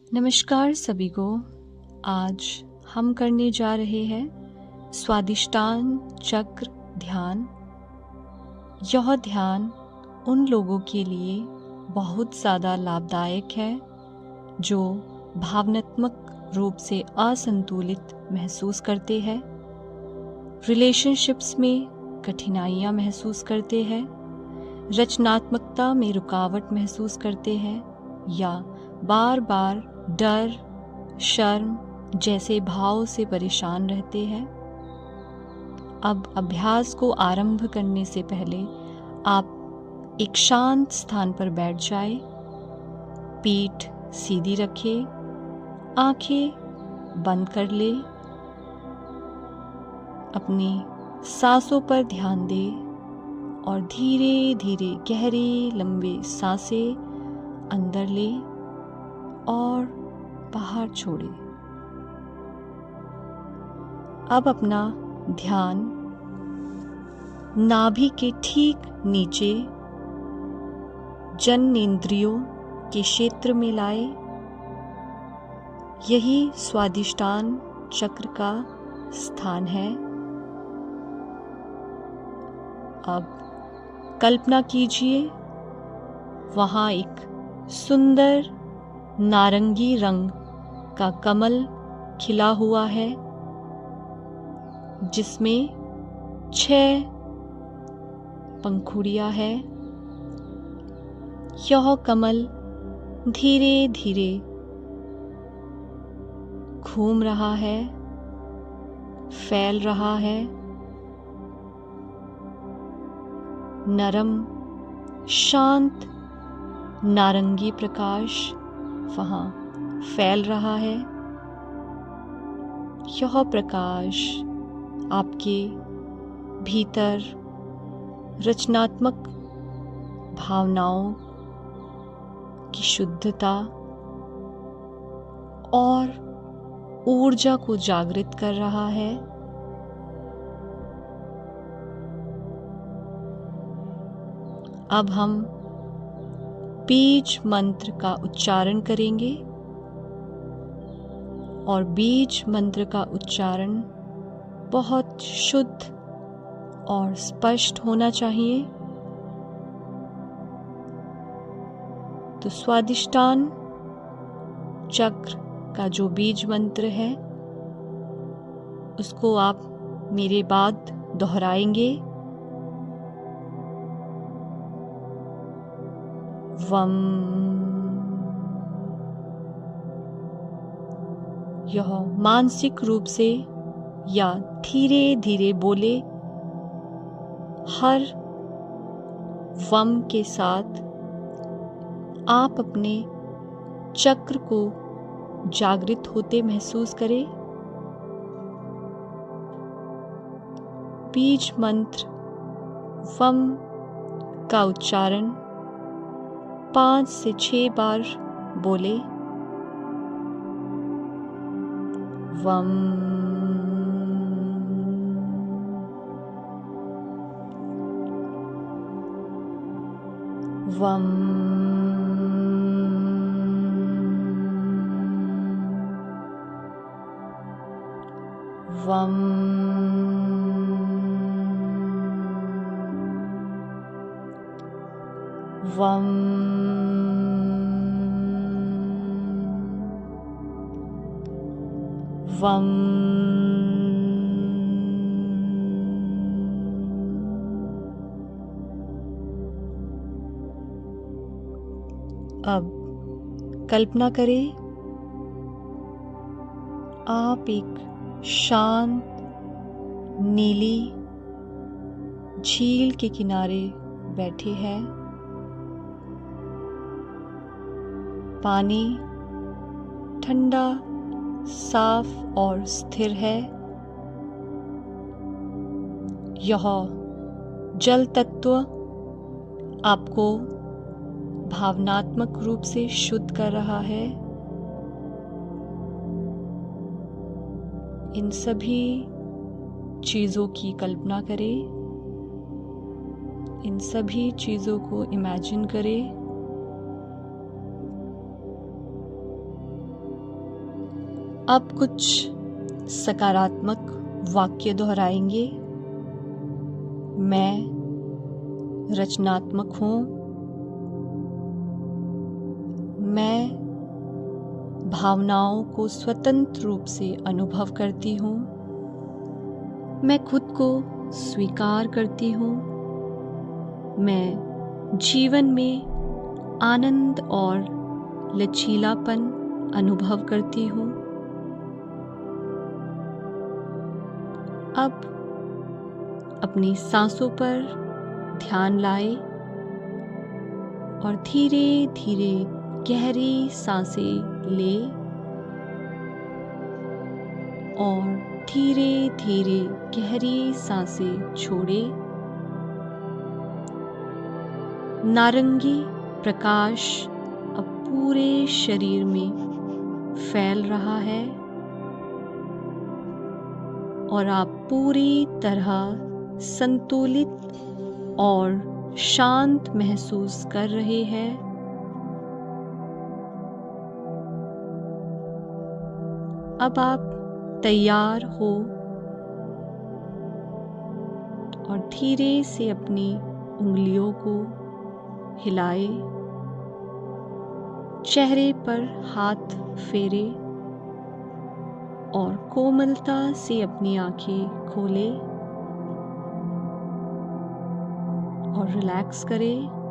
नमस्कार सभी को। आज हम करने जा रहे हैं स्वादिष्टान चक्र ध्यान। यह ध्यान उन लोगों के लिए बहुत ज़्यादा लाभदायक है जो भावनात्मक रूप से असंतुलित महसूस करते हैं, रिलेशनशिप्स में कठिनाइयाँ महसूस करते हैं, रचनात्मकता में रुकावट महसूस करते हैं या बार बार डर, शर्म जैसे भाव से परेशान रहते हैं। अब अभ्यास को आरंभ करने से पहले आप एक शांत स्थान पर बैठ जाएं, पीठ सीधी रखें, आंखें बंद कर लें, अपनी सांसों पर ध्यान दें और धीरे धीरे गहरे लंबे सांसें अंदर लें और बाहर छोड़ें। अब अपना ध्यान नाभि के ठीक नीचे जननेंद्रियों के क्षेत्र में लाए। यही स्वादिष्टान चक्र का स्थान है। अब कल्पना कीजिए वहाँ एक सुंदर नारंगी रंग का कमल खिला हुआ है जिसमें 6 पंखुड़ियां है। यह कमल धीरे धीरे घूम रहा है, फैल रहा है। नरम शांत नारंगी प्रकाश वहाँ फैल रहा है। यह प्रकाश आपके भीतर रचनात्मक भावनाओं की शुद्धता और ऊर्जा को जागृत कर रहा है। अब हम बीज मंत्र का उच्चारण करेंगे और बीज मंत्र का उच्चारण बहुत शुद्ध और स्पष्ट होना चाहिए। तो स्वादिष्टान चक्र का जो बीज मंत्र है उसको आप मेरे बाद दोहराएंगे। वम। यह मानसिक रूप से या धीरे धीरे बोले। हर वम के साथ आप अपने चक्र को जागृत होते महसूस करें। बीज मंत्र वम का उच्चारण 5 से 6 बार बोले। वम। वम। वम। वम। वम। अब कल्पना करें आप एक शांत नीली झील के किनारे बैठे हैं। पानी ठंडा, साफ और स्थिर है। यह जल तत्व आपको भावनात्मक रूप से शुद्ध कर रहा है। इन सभी चीज़ों की कल्पना करें, इन सभी चीज़ों को इमेजिन करें। अब कुछ सकारात्मक वाक्य दोहराएंगे। मैं रचनात्मक हूँ। मैं भावनाओं को स्वतंत्र रूप से अनुभव करती हूँ। मैं खुद को स्वीकार करती हूँ। मैं जीवन में आनंद और लचीलापन अनुभव करती हूँ। अब अपनी सांसों पर ध्यान लाएं और धीरे धीरे गहरी सांसें लें और धीरे धीरे गहरी सांसें छोड़ें। नारंगी प्रकाश अब पूरे शरीर में फैल रहा है और आप पूरी तरह संतुलित और शांत महसूस कर रहे हैं। अब आप तैयार हो और धीरे से अपनी उंगलियों को हिलाए, चेहरे पर हाथ फेरे और कोमलता से अपनी आंखें खोलें और रिलैक्स करें।